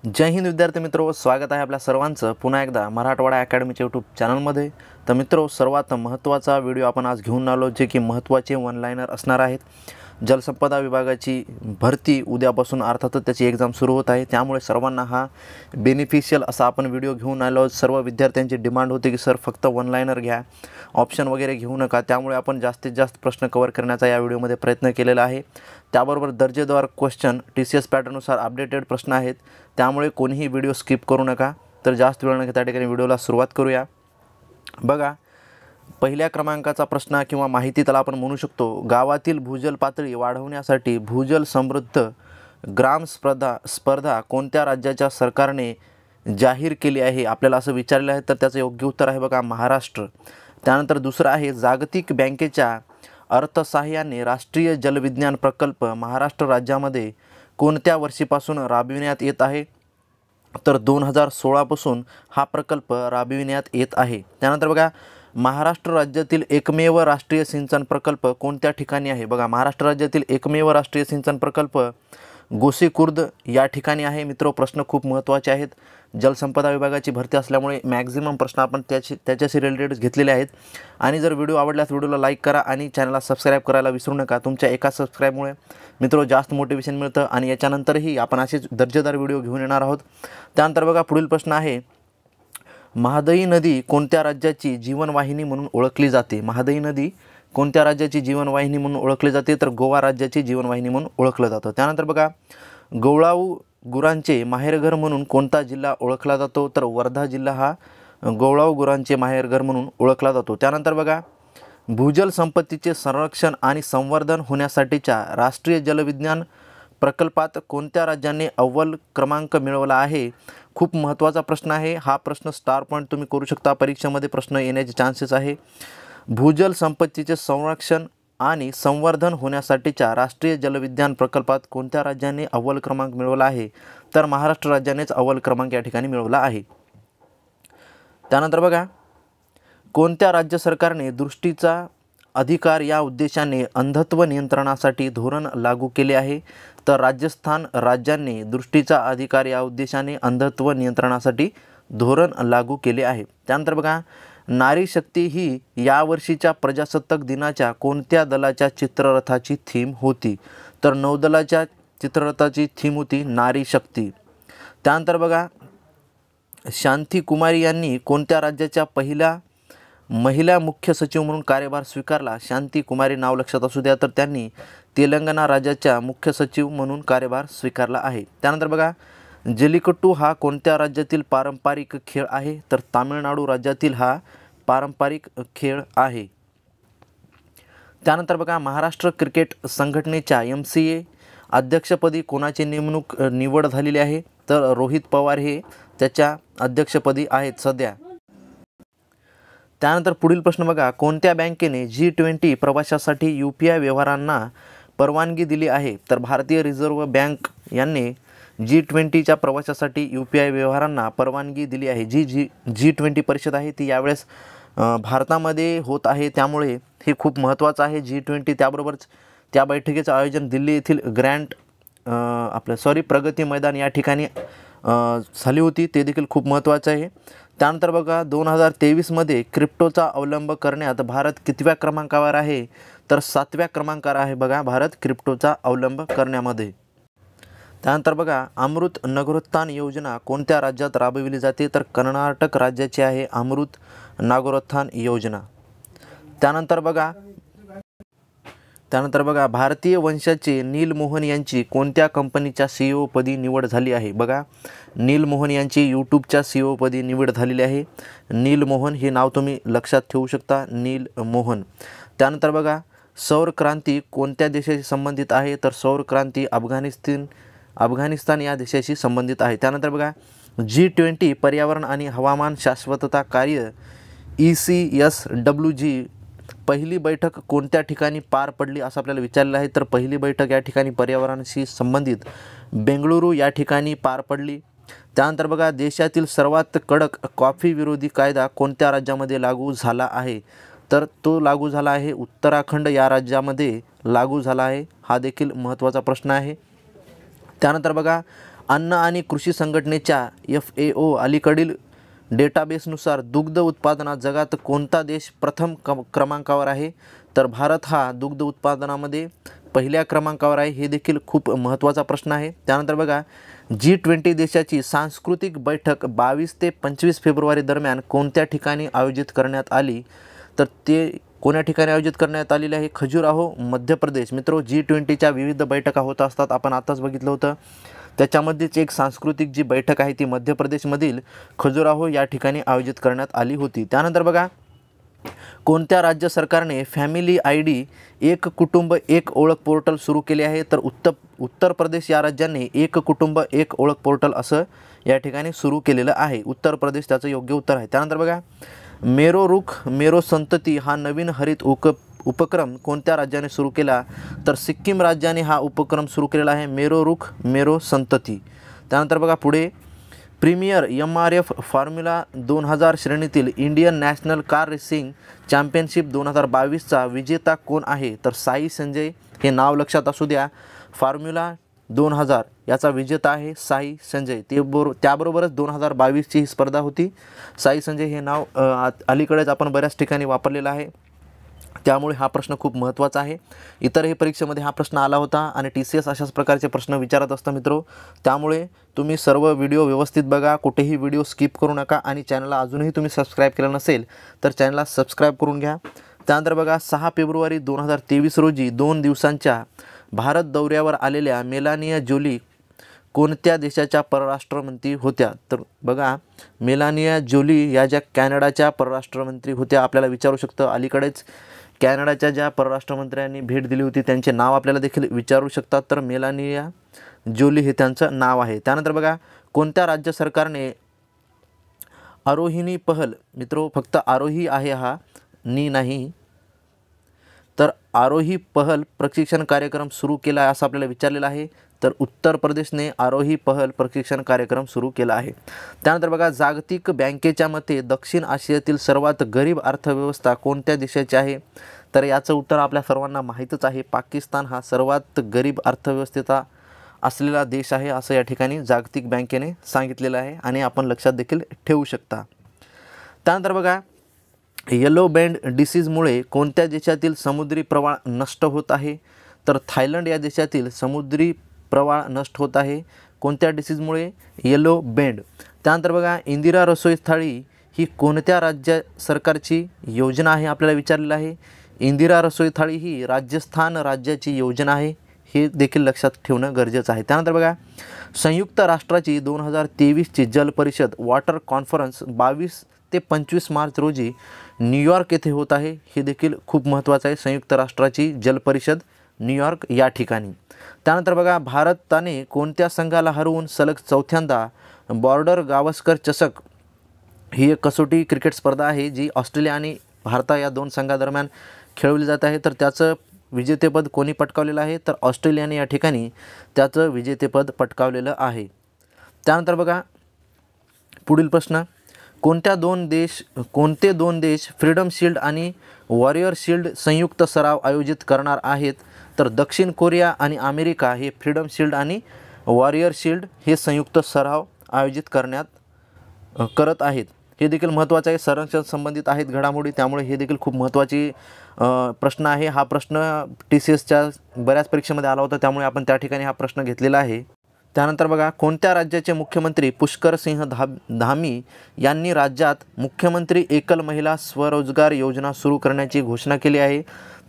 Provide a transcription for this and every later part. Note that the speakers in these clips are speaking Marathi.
जय हिंद विद्यार्थी मित्रो, स्वागत आहे आपल्या सर्वांचं पुन्हा एकदा मराठवाडा अकॅडमीच्या यूट्यूब चॅनलमध्ये। तर मित्रो, सर्वात महत्त्वाचा व्हिडिओ आपण आज घेऊन आलो, जे की महत्त्वाचे वन लाइनर असणार आहेत। जलसंपदा विभागाची भरती उद्यापासून अर्थातच त्याची एक्झाम सुरू होत आहे, त्यामुळे सर्वांना हा बेनिफिशियल असा आपण व्हिडिओ घेऊन आलो। सर्व विद्यार्थ्यांची डिमांड होती की सर फक्त वन लाइनर घ्या, ऑप्शन वगैरे घेऊ नका, त्यामुळे आपण जास्तीत जास्त प्रश्न कव्हर करण्याचा या व्हिडिओमध्ये प्रयत्न केलेला आहे। त्याबरोबर दर्जेदार क्वेश्चन TCS पॅटर्ननुसार अपडेटेड प्रश्न आहेत, त्यामुळे कोणीही व्हिडिओ स्किप करू नका। तर जास्त वेळ न घेता त्या ठिकाणी व्हिडिओला सुरुवात करूया। बघा, पहिल्या क्रमांकाचा प्रश्न किंवा माहिती त्याला आपण म्हणू शकतो, गावातील भूजल पातळी वाढवण्यासाठी भूजल समृद्ध ग्राम स्पर्धा कोणत्या राज्याच्या सरकारने जाहीर केली आहे, आपल्याला असं विचारले आहे। तर त्याचं योग्य उत्तर आहे बघा, महाराष्ट्र। त्यानंतर दुसरं आहे, जागतिक बँकेच्या अर्थसहाय्याने राष्ट्रीय जलविज्ञान प्रकल्प महाराष्ट्र राज्यामध्ये कोणत्या वर्षीपासून राबविण्यात येत आहे, तर 2016 पासून हा प्रकल्प राबविण्यात येत आहे। त्यानंतर बघा, महाराष्ट्र राज्यातील एकमेव राष्ट्रीय सिंचन प्रकल्प कोणत्या ठिकाणी आहे, बघा महाराष्ट्र राज्यातील एकमेव राष्ट्रीय सिंचन प्रकल्प गोसीखुर्द या ठिकाणी आहे। मित्रो, प्रश्न खूप महत्त्वाचे आहेत, जलसंपदा विभागाची भरती असल्यामुळे मॅक्झिमम प्रश्न आपण त्याच्याशी रिलेटेड घेतलेले आहेत। आणि जर व्हिडिओ आवडल्यास व्हिडिओला लाईक करा आणि चॅनलला सबस्क्राईब करायला विसरू नका। तुमच्या एका सबस्क्राईबमुळे मित्रो जास्त मोटिवेशन मिळतं आणि याच्यानंतरही आपण असेच दर्जेदार व्हिडिओ घेऊन येणार आहोत। त्यानंतर बघा, पुढील प्रश्न आहे, महादई नदी कोणत्या राज्याची जीवनवाहिनी म्हणून ओळखली जाते? महादई नदी कोणत्या राज्याची जीवनवाहिनी म्हणून ओळखली जाते, तर गोवा राज्याची जीवनवाहिनी म्हणून ओळखलं जातं। त्यानंतर बघा, गवळाऊ गुरांचे माहेरघर म्हणून कोणता जिल्हा ओळखला जातो, तर वर्धा जिल्हा हा गवळाऊ गुरांचे माहेरघर म्हणून ओळखला जातो। त्यानंतर बघा, भूजल संपत्तीचे संरक्षण आणि संवर्धन होण्यासाठीच्या राष्ट्रीय जलविज्ञान प्रकल्पात कोणत्या राज्याने अव्वल क्रमांक मिळवला आहे? खूप महत्त्वाचा प्रश्न आहे हा। प्रश्न स्टार पॉईंट तुम्ही करू शकता, परीक्षेमध्ये प्रश्न येण्याचे चान्सेस आहे। भूजल संपत्तीचे संरक्षण आणि संवर्धन होण्यासाठीच्या राष्ट्रीय जलविज्ञान प्रकल्पात कोणत्या राज्याने अव्वल क्रमांक मिळवला आहे, तर महाराष्ट्र राज्यानेच अव्वल क्रमांक या ठिकाणी मिळवला आहे। त्यानंतर बघा, कोणत्या राज्य सरकारने दृष्टीचा अधिकार या उद्देशाने अंधत्व नियंत्रणासाठी धोरण लागू केले आहे, तर राजस्थान राज्याने दृष्टीचा अधिकार या उद्देशाने अंधत्व नियंत्रणासाठी धोरण लागू केले आहे। त्यानंतर बघा, नारी शक्ती ही यावर्षीच्या प्रजासत्ताक दिनाच्या कोणत्या दलाच्या चित्ररथाची थीम होती, तर नौदलाच्या चित्ररथाची थीम होती नारी शक्ती। त्यानंतर बघा, शांती कुमारी यांनी कोणत्या राज्याच्या पहिल्या महिला मुख्य सचिव म्हणून कार्यभार स्वीकारला? शांती कुमारी नाव लक्षात असू द्या, तर त्यांनी तेलंगणा राज्याच्या मुख्य सचिव म्हणून कार्यभार स्वीकारला आहे। त्यानंतर बघा, जल्लीकट्टू हा कोणत्या राज्यातील पारंपरिक खेळ आहे, तर तामिळनाडू राज्यातील हा पारंपरिक खेळ आहे। त्यानंतर बघा, महाराष्ट्र क्रिकेट संघटनेच्या MCA अध्यक्षपदी कोणाची निवड झालेली आहे, तर रोहित पवार हे त्याच्या अध्यक्षपदी आहेत सध्या। त्यानंतर पुढील प्रश्न बघा, कोणत्या बँकेने G20 प्रवासासाठी UPI व्यवहारांना परवानगी दिली आहे, तर भारतीय रिझर्व्ह बँक यांनी G20च्या प्रवासासाठी UPI व्यवहारांना परवानगी दिली आहे। G20 परिषद आहे ती यावेळेस भारतामध्ये होत आहे, त्यामुळे हे खूप महत्त्वाचं आहे G20। त्याबरोबरच त्या बैठकीचं आयोजन दिल्ली येथील प्रगती मैदान या ठिकाणी झाली होती, ते देखील खूप महत्त्वाचं आहे। त्यानंतर बघा, 2023मध्ये क्रिप्टोचा अवलंब करण्यात भारत कितव्या क्रमांकावर आहे, तर 7व्या क्रमांकावर आहे बघा भारत क्रिप्टोचा अवलंब करण्यामध्ये। त्यानंतर बघा, अमृत नगरोत्थान योजना कोणत्या राज्यात राबविली जाते, तर कर्नाटक राज्याची आहे अमृत नगरोत्थान योजना। त्यानंतर बघा, भारतीय वंशाचे नील मोहन यांची कोणत्या कंपनीच्या CEO पदी निवड झाली आहे? बघा, नील मोहन यांची यूट्यूबच्या CEO पदी निवड झालेली आहे। नील मोहन हे नाव तुम्ही लक्षात ठेवू शकता, नील मोहन। त्यानंतर बघा, सौर क्रांती कोणत्या देशाशी संबंधित आहे, तर सौर क्रांती अफगाणिस्तान या देशाशी संबंधित आहे। त्यानंतर बघा, G20 पर्यावरण आणि हवामान शाश्वतता कार्य ECSWG पहिली बैठक कोणत्या ठिकाणी पार पडली असं आपल्याला विचारलेलं आहे, तर पहिली बैठक या ठिकाणी पर्यावरणाशी संबंधित बेंगळुरू या ठिकाणी पार पडली। त्यानंतर बघा, देशातील सर्वात कडक कॉफी विरोधी कायदा कोणत्या राज्यामध्ये लागू झाला आहे, तर तो लागू झाला आहे उत्तराखंड या राज्यामध्ये लागू झाला आहे। हा देखील महत्त्वाचा प्रश्न आहे। त्यानंतर बघा, अन्न आणि कृषी संघटनेच्या FAO अलीकडील डेटाबेसनुसार दुग्ध उत्पादनात जगात कोणता देश प्रथम क्रमांकावर आहे? तर भारत हा दुग्ध उत्पादनामध्ये पहिल्या क्रमांकावर आहे. हे देखील खूप महत्त्वाचा प्रश्न आहे. त्यानंतर बघा, G20 देशाची सांस्कृतिक बैठक 22 ते 25 फेब्रुवारी दरम्यान कोणत्या ठिकाणी आयोजित करण्यात आली? तर ते कोण्या ठिकाणी आयोजित करण्यात आलेले आहे? खजुराहो, मध्य प्रदेश. मित्रो, G20च्या विविध बैठका होत असतात, आपण आताच बघितलं होतं. त्याच्यामध्येच एक सांस्कृतिक जी बैठक आहे ती मध्य प्रदेशमधील खजुराहो या ठिकाणी आयोजित करण्यात आली होती. त्यानंतर बघा, कोणत्या राज्य सरकारने फॅमिली ID एक कुटुंब एक ओळख पोर्टल सुरू केले आहे? तर उत्तर प्रदेश या राज्याने एक कुटुंब एक ओळख पोर्टल असं या ठिकाणी सुरू केलेलं आहे. उत्तर प्रदेश त्याचं योग्य उत्तर आहे. त्यानंतर बघा, मेरो रुख मेरो संतती हा नवीन हरित उपक्रम कोणत्या राज्याने सुरू केला? तर सिक्कीम राज्याने हा उपक्रम सुरू केलेला आहे, मेरो रुख मेरो संतती. त्यानंतर बघा पुढे, प्रीमियर MRF फॉर्म्युला 2000 श्रेणीतील Indian national car racing championship 2022चा विजेता कोण आहे? तर साई संजय. हे नाव लक्षात असू द्या, फॉर्म्युला 2000 याचा विजेता आहे साई संजय. त्याबरोबरच 2022ची ही स्पर्धा होती. साई संजय हे नाव अलीकडेच आपण बऱ्याच ठिकाणी वापरलेलं आहे, त्यामुळे हा प्रश्न खूप महत्त्वाचा आहे. इतरही परीक्षेमध्ये हा प्रश्न आला होता आणि TCS अशाच प्रकारचे प्रश्न विचारत असतं मित्रो. त्यामुळे तुम्ही सर्व व्हिडिओ व्यवस्थित बघा, कुठेही व्हिडिओ स्किप करू नका आणि चॅनलला अजूनही तुम्ही सबस्क्राईब केलं नसेल तर चॅनलला सबस्क्राईब करून घ्या. त्यानंतर बघा, 6 फेब्रुवारी 2023 रोजी 2 दिवसांच्या भारत दौऱ्यावर आलेल्या मेलानिया जोली कोणत्या देशाच्या परराष्ट्रमंत्री होत्या? तर बघा, मेलानिया जोली या ज्या कॅनडाच्या परराष्ट्रमंत्री होत्या. आपल्याला विचारू शकतं, अलीकडेच कॅनडाच्या ज्या परराष्ट्रमंत्र्यांनी भेट दिली होती त्यांचे नाव आपल्याला देखील विचारू शकतात. तर मेलानिया जोली हे त्यांचं नाव आहे. त्यानंतर बघा, कोणत्या राज्य सरकारने आरोहिणी पहल, मित्रो फक्त आरोही आहे हा, नी नाही, तर आरोही पहल प्रशिक्षण कार्यक्रम सुरू केला आहे असं आपल्याला विचारलेलं आहे? तर उत्तर प्रदेशने आरोही पहल प्रशिक्षण कार्यक्रम सुरू केला आहे. त्यानंतर बघा, जागतिक बँकेच्या मते दक्षिण आशियातील सर्वात गरीब अर्थव्यवस्था कोणत्या देशाची आहे? तर याचं उत्तर आपल्या सर्वांना माहीतच आहे, पाकिस्तान हा सर्वात गरीब अर्थव्यवस्थेचा असलेला देश आहे असं या ठिकाणी जागतिक बँकेने सांगितलेलं आहे आणि आपण लक्षात देखील ठेवू शकता. त्यानंतर बघा, येलो बँड डिसीजमुळे कोणत्या देशातील समुद्री प्रवाळ नष्ट होत आहे? तर थायलंड या देशातील समुद्री प्रवाळ नष्ट होत आहे. कोणत्या डिसीजमुळे? Yellow band. त्यानंतर बघा, इंदिरा रसोई थाळी ही कोणत्या राज्य सरकारची योजना आहे आपल्याला विचारलेलं आहे? इंदिरा रसोई थाळी ही राजस्थान राज्याची योजना आहे, हे देखील लक्षात ठेवणं गरजेचं आहे. त्यानंतर बघा, संयुक्त राष्ट्राची 2023ची जल परिषद वॉटर कॉन्फरन्स 22 ते 25 मार्च रोजी न्यूयॉर्क येथे होत आहे. हे देखील खूप महत्त्वाचं आहे, संयुक्त राष्ट्राची जल परिषद न्यूयॉर्क या ठिकाणी. त्यानंतर बघा, भारताने कोणत्या संघाला हरवून सलग चौथ्यांदा बॉर्डर गावस्कर चषक ही एक कसोटी क्रिकेट स्पर्धा आहे जी ऑस्ट्रेलिया आणि भारत या दोन संघादरम्यान खेळवली जात आहे? तर त्याचं विजेतेपद कोणी पटकावलेलं आहे? तर ऑस्ट्रेलियाने या ठिकाणी त्याचं विजेतेपद पटकावलेलं आहे. त्यानंतर बघा, पुढील प्रश्न, कोणते दोन देश फ्रीडम शील्ड आणि वॉरियर शील्ड संयुक्त सराव आयोजित करणार आहेत? तर दक्षिण कोरिया आणि अमेरिका हे फ्रीडम शील्ड आणि वॉरियर शील्ड हे संयुक्त सराव आयोजित करत आहेत. हे देखील महत्त्वाचं आहे, संरक्षण संबंधित आहेत घडामोडी, त्यामुळे हे देखील खूप महत्त्वाची प्रश्न आहे. हा प्रश्न TCSच्या बऱ्याच परीक्षेमध्ये आला होता, त्यामुळे आपण त्या ठिकाणी हा प्रश्न घेतलेला आहे. त्यानंतर बघा, कोणत्या राज्याचे मुख्यमंत्री पुष्कर सिंह धामी यांनी राज्यात मुख्यमंत्री एकल महिला स्वरोजगार योजना सुरू करण्याची घोषणा केली आहे?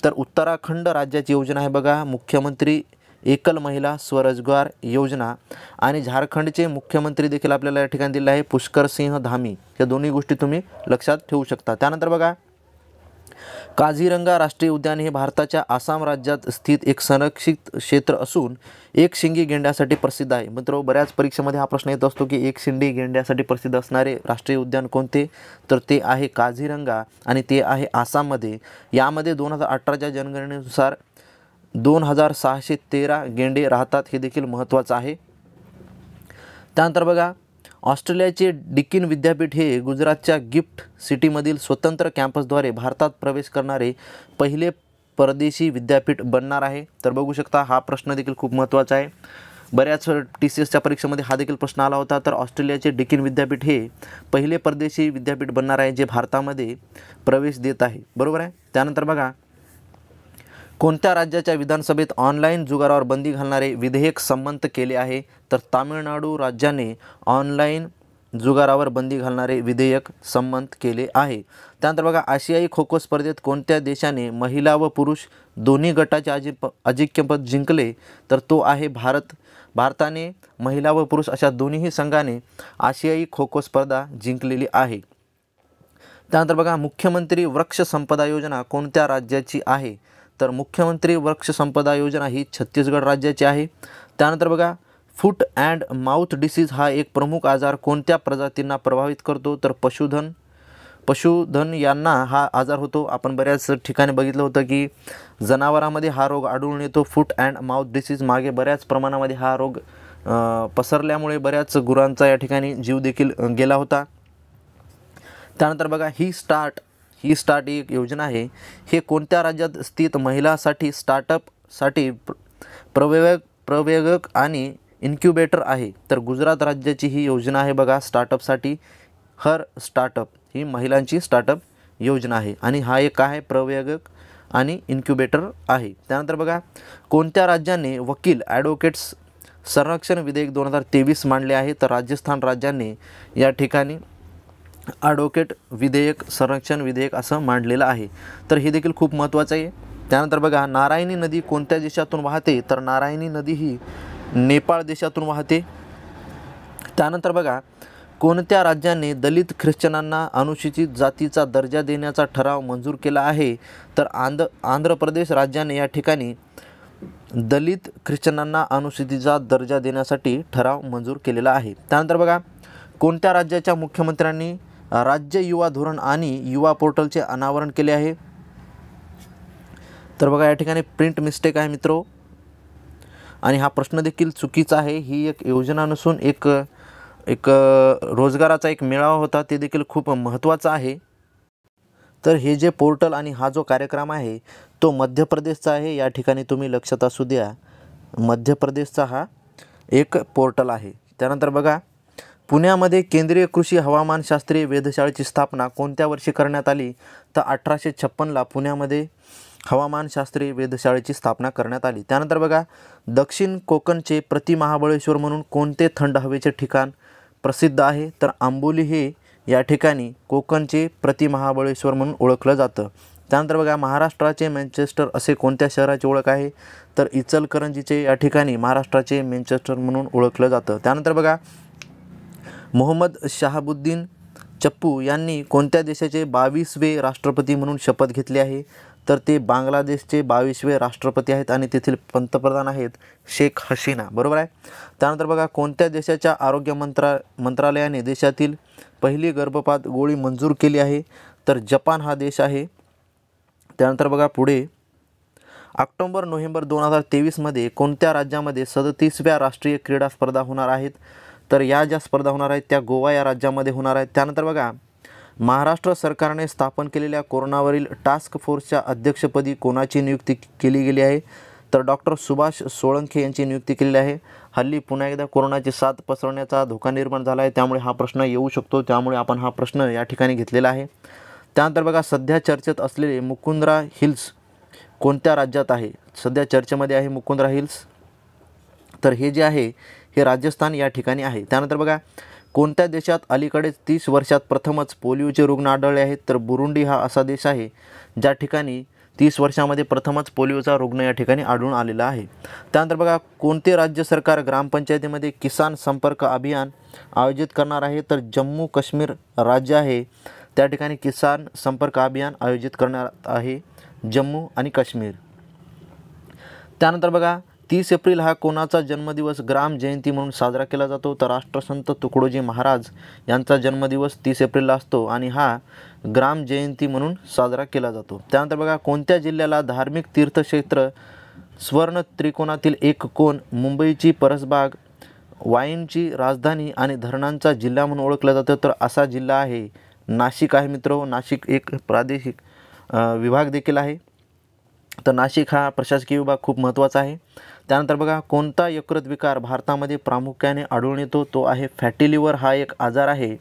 तर उत्तराखंड राज्याची योजना आहे बघा, मुख्यमंत्री एकल महिला स्वरोजगार योजना. आणि झारखंडचे मुख्यमंत्री देखील आपल्याला या ठिकाणी दिले आहे पुष्कर सिंह धामी. या दोन्ही गोष्टी तुम्ही लक्षात ठेवू शकता. त्यानंतर बघा, काझीरंगा राष्ट्रीय उद्यान हे भारताच्या आसाम राज्यात स्थित एक संरक्षित क्षेत्र असून एक शिंगी गेंड्यासाठी प्रसिद्ध आहे. मित्रांनो, बऱ्याच परीक्षेमध्ये हा प्रश्न येत असतो की एक शिंगी गेंड्यासाठी प्रसिद्ध असणारे राष्ट्रीय उद्यान कोणते? तर ते आहे काझीरंगा आणि ते आहे आसाममध्ये. यामध्ये 2018च्या जनगणनेनुसार 2613 गेंडे राहतात, हे देखील महत्त्वाचं आहे. त्यानंतर बघा, ऑस्ट्रेलियाचे डिकिन विद्यापीठ हे गुजरातच्या गिफ्ट सिटीमधील स्वतंत्र कॅम्पसद्वारे भारतात प्रवेश करणारे पहिले परदेशी विद्यापीठ बनणार आहे. तर बघू शकता, हा प्रश्न देखील खूप महत्त्वाचा आहे. बऱ्याच TCSच्या परीक्षेमध्ये हा देखील प्रश्न आला होता. तर ऑस्ट्रेलियाचे डिकिन विद्यापीठ हे पहिले परदेशी विद्यापीठ बनणार आहे जे भारतामध्ये प्रवेश देत आहे, बरोबर आहे. त्यानंतर बघा, कोणत्या राज्याच्या विधानसभेत ऑनलाईन जुगारावर बंदी घालणारे विधेयक संमत केले आहे? तर तामिळनाडू राज्याने ऑनलाईन जुगारावर बंदी घालणारे विधेयक संमत केले आहे. त्यानंतर बघा, आशियाई खो खो स्पर्धेत कोणत्या देशाने महिला व पुरुष दोन्ही गटाचे अजिंक्यपद जिंकले? तर तो आहे भारत. भारताने महिला व पुरुष अशा दोन्हीही संघाने आशियाई खो खो स्पर्धा जिंकलेली आहे. त्यानंतर बघा, मुख्यमंत्री वृक्ष संपदा योजना कोणत्या राज्याची आहे? तर मुख्यमंत्री वृक्ष संपदा योजना ही छत्तीसगड राज्याची आहे. त्यानंतर बघा, फूट अँड माउथ डिसीज हा एक प्रमुख आजार कोणत्या प्रजातींना प्रभावित करतो? तर पशुधन यांना हा आजार होतो. आपण बऱ्याच ठिकाणी बघितलं होतं की जनावरांमध्ये हा रोग आढळून येतो. फूट अँड माउथ डिसीज मागे बऱ्याच प्रमाणामध्ये हा रोग पसरल्यामुळे बऱ्याच गुरांचा या ठिकाणी जीव देखील गेला होता. त्यानंतर बघा, ही स्टार्ट एक योजना आहे. हे कोणत्या राज्यात स्थित महिलांसाठी स्टार्टअपसाठी प्रवेगक आणि इन्क्युबेटर आहे? तर गुजरात राज्याची ही योजना आहे. बघा, स्टार्टअपसाठी हर स्टार्टअप ही महिलांची स्टार्टअप योजना आहे आणि हा एक काय आहे? प्रवेगक आणि इन्क्युबेटर आहे. त्यानंतर बघा, कोणत्या राज्याने वकील ॲडव्होकेट्स संरक्षण विधेयक 2023 मांडले आहे? तर राजस्थान राज्याने या ठिकाणी ॲडव्होकेट विधेयक संरक्षण विधेयक असं मांडलेलं आहे. तर हे देखील खूप महत्त्वाचं आहे. त्यानंतर बघा, नारायणी नदी कोणत्या देशातून वाहते? तर नारायणी नदी ही नेपाळ देशातून वाहते. त्यानंतर बघा, कोणत्या राज्याने दलित ख्रिश्चनांना अनुसूचित जातीचा दर्जा देण्याचा ठराव मंजूर केला आहे? तर आंध्र प्रदेश राज्याने या ठिकाणी दलित ख्रिश्चनांना अनुसूचितचा दर्जा देण्यासाठी ठराव मंजूर केलेला आहे. त्यानंतर बघा, कोणत्या राज्याच्या मुख्यमंत्र्यांनी राज्य युवा धोरण आणि युवा पोर्टलचे अनावरण केले आहे? तर बघा, या ठिकाणी प्रिंट मिस्टेक आहे मित्रो आणि हा प्रश्न देखील चुकीचा आहे. ही एक योजना नसून एक रोजगाराचा एक मेळावा होता, ते देखील खूप महत्त्वाचा आहे. तर हे जे पोर्टल आणि हा जो कार्यक्रम आहे तो मध्य प्रदेशचा आहे. या ठिकाणी तुम्ही लक्षात असू द्या, मध्य प्रदेशचा हा एक पोर्टल आहे. त्यानंतर बघा, पुण्यामध्ये केंद्रीय कृषी हवामानशास्त्रीय वेधशाळेची स्थापना कोणत्या वर्षी करण्यात आली? तर 1856ला पुण्यामध्ये हवामानशास्त्रीय वेधशाळेची स्थापना करण्यात आली. त्यानंतर बघा, दक्षिण कोकणचे प्रति महाबळेश्वर म्हणून कोणते थंड हवेचे ठिकाण प्रसिद्ध आहे? तर आंबोली हे या ठिकाणी कोकणचे प्रति महाबळेश्वर म्हणून ओळखलं जातं. त्यानंतर बघा, महाराष्ट्राचे मँचेस्टर असे कोणत्या शहराची ओळख आहे? तर इचलकरंजीचे या ठिकाणी महाराष्ट्राचे मँचेस्टर म्हणून ओळखलं जातं. त्यानंतर बघा, मोहम्मद शहाबुद्दीन चप्पू यांनी कोणत्या देशाचे 22वे राष्ट्रपती म्हणून शपथ घेतली आहे? तर ते बांगलादेशचे 22वे राष्ट्रपती आहेत आणि तेथील पंतप्रधान आहेत शेख हसीना, बरोबर आहे. त्यानंतर बघा, कोणत्या देशाच्या आरोग्य मंत्रालयाने देशातील पहिली गर्भपात गोळी मंजूर केली आहे? तर जपान हा देश आहे. त्यानंतर बघा पुढे, ऑक्टोबर-नोव्हेंबर 2023मध्ये कोणत्या राज्यामध्ये 37व्या राष्ट्रीय क्रीडा स्पर्धा होणार आहेत? तर या ज्या स्पर्धा होणार आहेत त्या गोवा या राज्यामध्ये होणार आहेत. त्यानंतर बघा, महाराष्ट्र सरकारने स्थापन केलेल्या कोरोनावरील टास्क फोर्सच्या अध्यक्षपदी कोणाची नियुक्ती केली गेली आहे? तर डॉक्टर सुभाष सोळंखे यांची नियुक्ती केलेली आहे. हल्ली पुन्हा एकदा कोरोनाची साथ पसरण्याचा धोका निर्माण झाला आहे, त्यामुळे हा प्रश्न येऊ शकतो, त्यामुळे आपण हा प्रश्न या ठिकाणी घेतलेला आहे. त्यानंतर बघा, सध्या चर्चेत असलेले मुकुंद्रा हिल्स कोणत्या राज्यात आहे? सध्या चर्चेमध्ये आहे मुकुंद्रा हिल्स, तर हे जे आहे हे राजस्थान या ठिकाणी आहे. त्यानंतर बघा, कोणत्या देशात अलीकडेच 30 वर्षात प्रथमच पोलिओचे रुग्ण आढळले आहेत? तर बुरुंडी हा असा देश आहे ज्या ठिकाणी 30 वर्षामध्ये प्रथमच पोलिओचा रुग्ण या ठिकाणी आढळून आलेला आहे. त्यानंतर बघा, कोणते राज्य सरकार ग्रामपंचायतीमध्ये किसान संपर्क अभियान आयोजित करणार आहे? तर जम्मू काश्मीर राज्य आहे त्या ठिकाणी किसान संपर्क अभियान आयोजित करणार आहे, जम्मू आणि काश्मीर. त्यानंतर बघा, 30 एप्रिल हा कोणाचा जन्मदिवस ग्राम जयंती म्हणून साजरा केला जातो? तर राष्ट्रसंत तुकडोजी महाराज यांचा जन्मदिवस 30 एप्रिलला असतो आणि हा ग्राम जयंती म्हणून साजरा केला जातो. त्यानंतर बघा, कोणत्या जिल्ह्याला धार्मिक तीर्थक्षेत्र स्वर्ण त्रिकोणातील एक कोण, मुंबईची परसबाग, वाईनची राजधानी आणि धरणांचा जिल्हा म्हणून ओळखला जातो? तर असा जिल्हा आहे नाशिक आहे मित्र. नाशिक एक प्रादेशिक विभाग देखील आहे. तर नाशिक हा प्रशासकीय विभाग खूप महत्त्वाचा आहे. त्यानंतर बघा, कोणता यकृत विकार भारतामध्ये प्रामुख्याने आढळून येतो? तो आहे फॅटी लिव्हर. हा एक आजार आहे,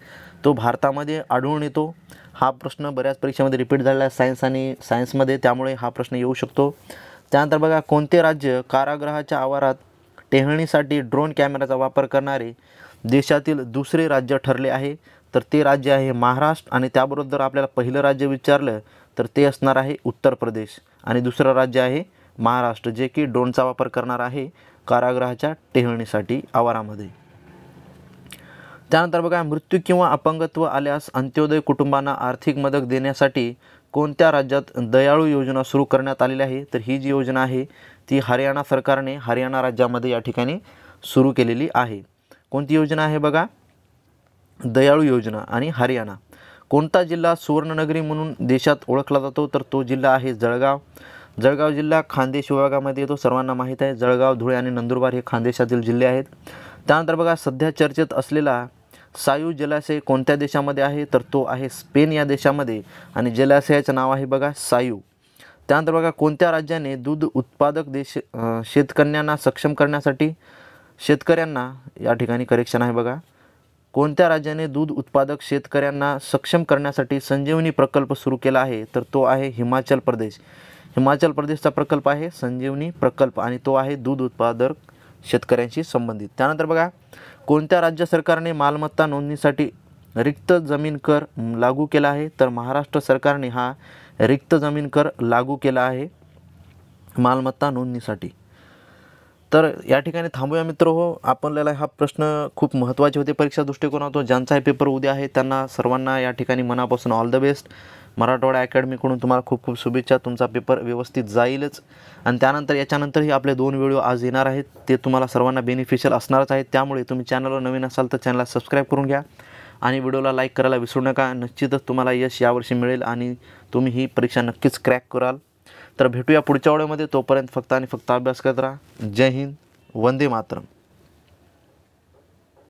तो भारतामध्ये आढळून येतो. हा प्रश्न बऱ्याच परीक्षेमध्ये रिपीट झालेला आहे सायन्स आणि सायन्समध्ये, त्यामुळे हा प्रश्न येऊ शकतो. त्यानंतर बघा, कोणते राज्य कारागृहाच्या आवारात टेहळणीसाठी ड्रोन कॅमेराचा वापर करणारे देशातील दुसरे राज्य ठरले आहे? तर ते राज्य आहे महाराष्ट्र. आणि त्याबरोबर जर आपल्याला पहिलं राज्य विचारलं तर ते असणार आहे उत्तर प्रदेश, आणि दुसरं राज्य आहे महाराष्ट्र, जे की ड्रोनचा वापर करणार आहे कारागृहाच्या टेहळणीसाठी आवारामध्ये. त्यानंतर बघा, मृत्यू किंवा अपंगत्व आल्यास अंत्योदय कुटुंबांना आर्थिक मदत देण्यासाठी कोणत्या राज्यात दयाळू योजना सुरू करण्यात आलेली आहे? तर ही जी योजना आहे ती हरियाणा सरकारने हरियाणा राज्यामध्ये या ठिकाणी सुरू केलेली आहे. कोणती योजना आहे बघा? दयाळू योजना. आणि हरियाणा. कोणता जिल्हा सुवर्णनगरी म्हणून देशात ओळखला जातो? तर तो जिल्हा आहे जळगाव. जळगाव जिल्हा खानदेश विभागामध्ये येतो, सर्वांना माहीत आहे. जळगाव, धुळे आणि नंदुरबार हे खानदेशातील जिल्हे आहेत. त्यानंतर बघा, सध्या चर्चेत असलेला सायू जलाशय कोणत्या देशामध्ये आहे? तर तो आहे स्पेन या देशामध्ये, आणि जलाशयाचं नाव आहे बघा सायू. त्यानंतर बघा, कोणत्या राज्याने दूध उत्पादक शेतकऱ्यांना सक्षम करण्यासाठी या ठिकाणी करेक्शन आहे बघा, कोणत्या राज्याने दूध उत्पादक शेतकऱ्यांना सक्षम करण्यासाठी संजीवनी प्रकल्प सुरू केला आहे? तर तो आहे हिमाचल प्रदेश. हिमाचल प्रदेशचा प्रकल्प आहे संजीवनी प्रकल्प, आणि तो आहे दूध उत्पादक शेतकऱ्यांशी संबंधित. त्यानंतर बघा, कोणत्या राज्य सरकारने मालमत्ता नोंदणीसाठी रिक्त जमीन कर लागू केला आहे? तर महाराष्ट्र सरकारने हा रिक्त जमीन कर लागू केला आहे मालमत्ता नोंदणीसाठी. तर या ठिकाणी थांबूया मित्र हो. आपल्याला हा प्रश्न खूप महत्त्वाचे होते परीक्षा दृष्टिकोनातून. ज्यांचा हे पेपर उद्या आहे त्यांना सर्वांना या ठिकाणी मनापासून ऑल द बेस्ट. मराठवाडा अकॅडमीकडून तुम्हाला खूप खूप शुभेच्छा. तुमचा पेपर व्यवस्थित जाईलच. आणि त्यानंतर याच्यानंतरही आपले 2 व्हिडिओ आज येणार आहेत, ते तुम्हाला सर्वांना बेनिफिशियल असणारच आहेत. त्यामुळे तुम्ही चॅनलवर नवीन असाल तर चॅनलला सबस्क्राईब करून घ्या आणि व्हिडिओला लाईक करायला विसरू नका. निश्चितच तुम्हाला यश यावर्षी मिळेल आणि तुम्ही ही परीक्षा नक्कीच क्रॅक कराल. तर भेटूया पुढच्या व्हिडिओमध्ये. तोपर्यंत फक्त आणि फक्त अभ्यास करत राहा. जय हिंद, वंदे मातरम.